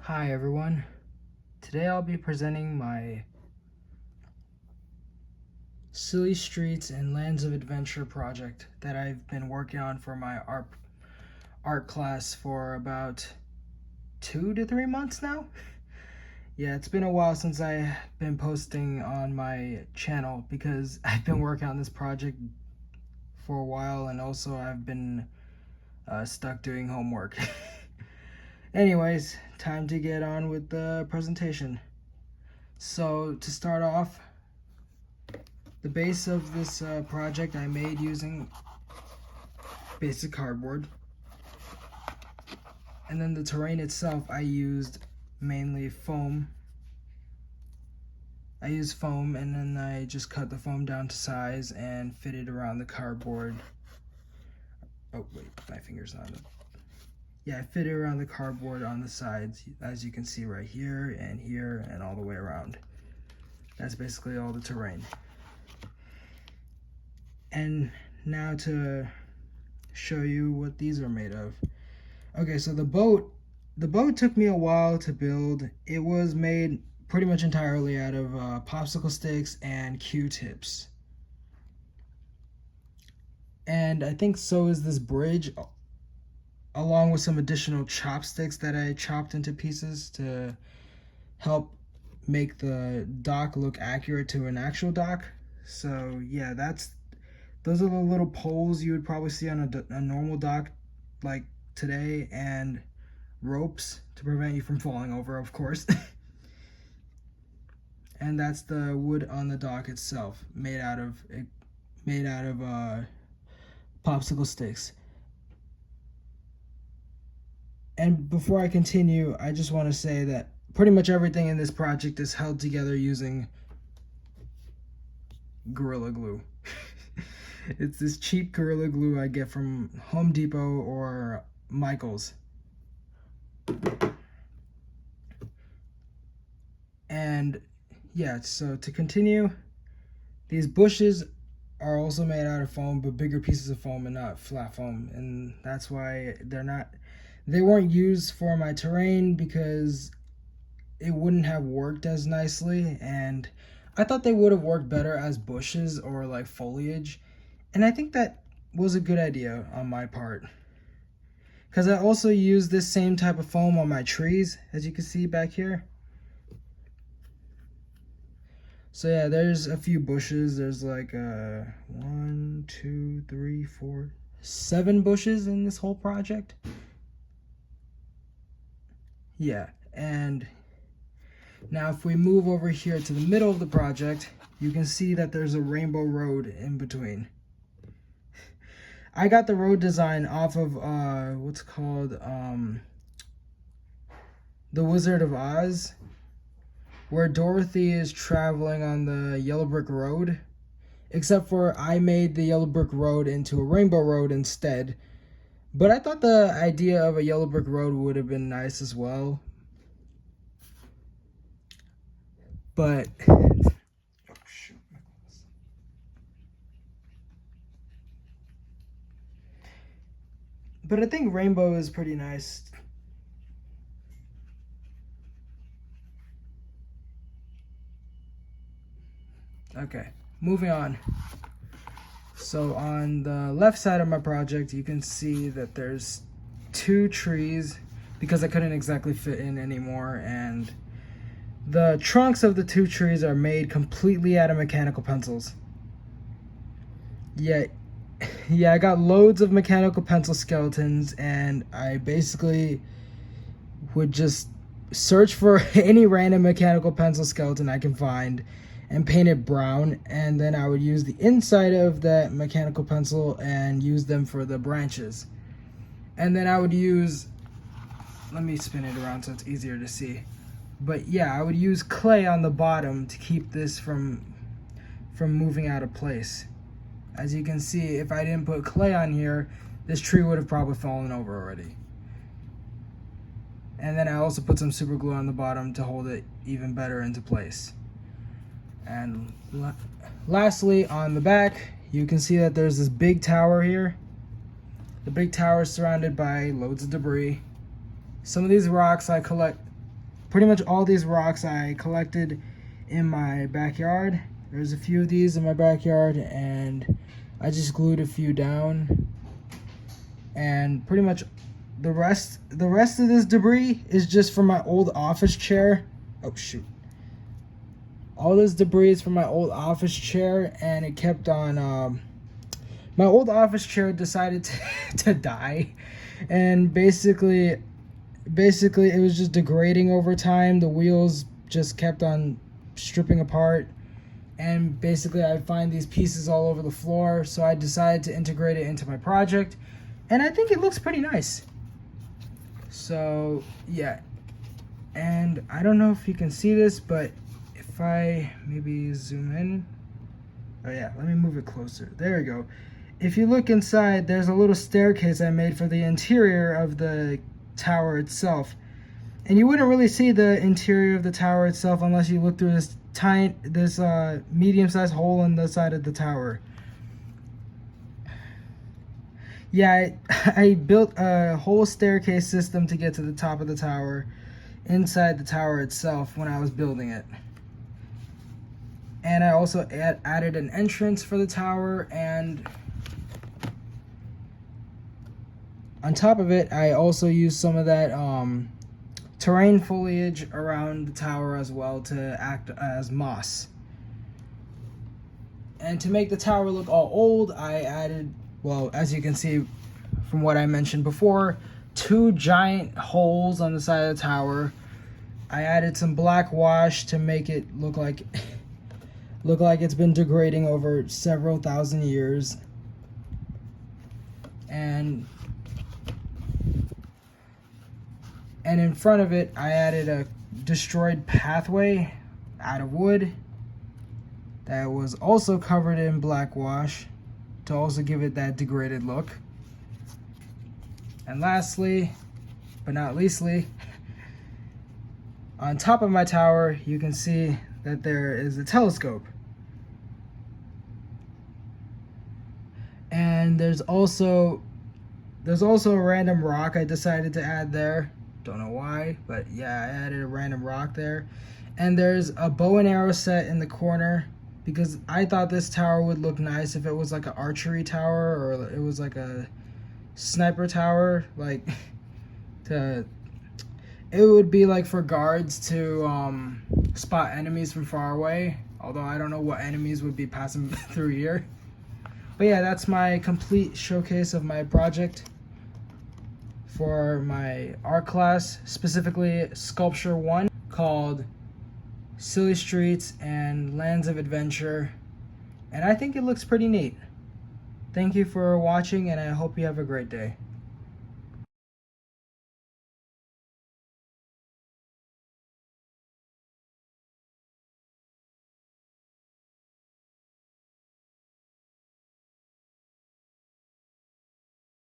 Hi everyone, today I'll be presenting my Silly Streets and Lands of Adventure project that I've been working on for my art class for about 2 to 3 months now. Yeah, it's been a while since I've been posting on my channel because I've been working on this project for a while, and also I've been stuck doing homework. Anyways, time to get on with the presentation. So to start off, the base of this project I made using basic cardboard, and then the terrain itself I used mainly foam. I used foam, and then I just cut the foam down to size and fit it around the cardboard. Oh wait, my finger's on it. Yeah, I fit it around the cardboard on the sides, as you can see right here and all the way around. That's basically all the terrain. And now to show you what these are made of. Okay, so the boat took me a while to build. It was made pretty much entirely out of popsicle sticks and Q-tips. And I think so is this bridge, along with some additional chopsticks that I chopped into pieces to help make the dock look accurate to an actual dock. So yeah, those are the little poles you would probably see on a normal dock like today, and ropes to prevent you from falling over, of course. And that's the wood on the dock itself, made out of popsicle sticks. And before I continue, I just want to say that pretty much everything in this project is held together using Gorilla Glue. It's this cheap Gorilla Glue I get from Home Depot or Michael's. And yeah, so to continue, these bushes are also made out of foam, but bigger pieces of foam and not flat foam. And that's why they weren't used for my terrain, because it wouldn't have worked as nicely. And I thought they would have worked better as bushes or like foliage. And I think that was a good idea on my part, because I also used this same type of foam on my trees, as you can see back here. So yeah, there's a few bushes. There's like 1, 2, 3, 4, 7 bushes in this whole project. Yeah, and now if we move over here to the middle of the project, you can see that there's a rainbow road in between. I got the road design off of what's called The Wizard of Oz, where Dorothy is traveling on the yellow brick road, except for I made the yellow brick road into a rainbow road instead. But I thought the idea of a yellow brick road would have been nice as well. But I think rainbow is pretty nice. Okay, moving on. So on the left side of my project, you can see that there's 2 trees, because I couldn't exactly fit in anymore, and the trunks of the 2 trees are made completely out of mechanical pencils. Yeah, I got loads of mechanical pencil skeletons, and I basically would just search for any random mechanical pencil skeleton I can find and paint it brown, and then I would use the inside of that mechanical pencil and use them for the branches. And then I would use, let me spin it around so it's easier to see. But yeah, I would use clay on the bottom to keep this from moving out of place. As you can see, if I didn't put clay on here, this tree would have probably fallen over already. And then I also put some super glue on the bottom to hold it even better into place. And lastly, on the back, you can see that there's this big tower here. The big tower is surrounded by loads of debris. Some of these rocks I collect pretty much all these rocks I collected in my backyard. There's a few of these in my backyard, and I just glued a few down. And pretty much the rest of this debris is just from my old office chair. Oh shoot. All this debris is from my old office chair, and it kept on my old office chair decided to die, and basically it was just degrading over time. The wheels just kept on stripping apart, and basically I find these pieces all over the floor, so I decided to integrate it into my project, and I think it looks pretty nice. So yeah, and I don't know if you can see this, but if I maybe zoom in, oh yeah, let me move it closer. There we go. If you look inside, there's a little staircase I made for the interior of the tower itself. And you wouldn't really see the interior of the tower itself unless you look through this medium-sized hole in the side of the tower. Yeah, I built a whole staircase system to get to the top of the tower, inside the tower itself when I was building it. And I also added an entrance for the tower, and on top of it, I also used some of that terrain foliage around the tower as well to act as moss. And to make the tower look all old, I added, well, as you can see from what I mentioned before, 2 giant holes on the side of the tower. I added some black wash to make it look like it's been degrading over several thousand years. And in front of it, I added a destroyed pathway out of wood that was also covered in black wash to also give it that degraded look. And lastly, but not leastly, on top of my tower, you can see that there is a telescope. And there's also a random rock I decided to add there. Don't know why, but yeah, I added a random rock there. And there's a bow and arrow set in the corner because I thought this tower would look nice if it was like an archery tower or it was like a sniper tower, like it would be like for guards to spot enemies from far away, although I don't know what enemies would be passing through here. But yeah, that's my complete showcase of my project for my art class, specifically Sculpture 1, called Silly Streets and Lands of Adventure, and I think it looks pretty neat. Thank you for watching, and I hope you have a great day.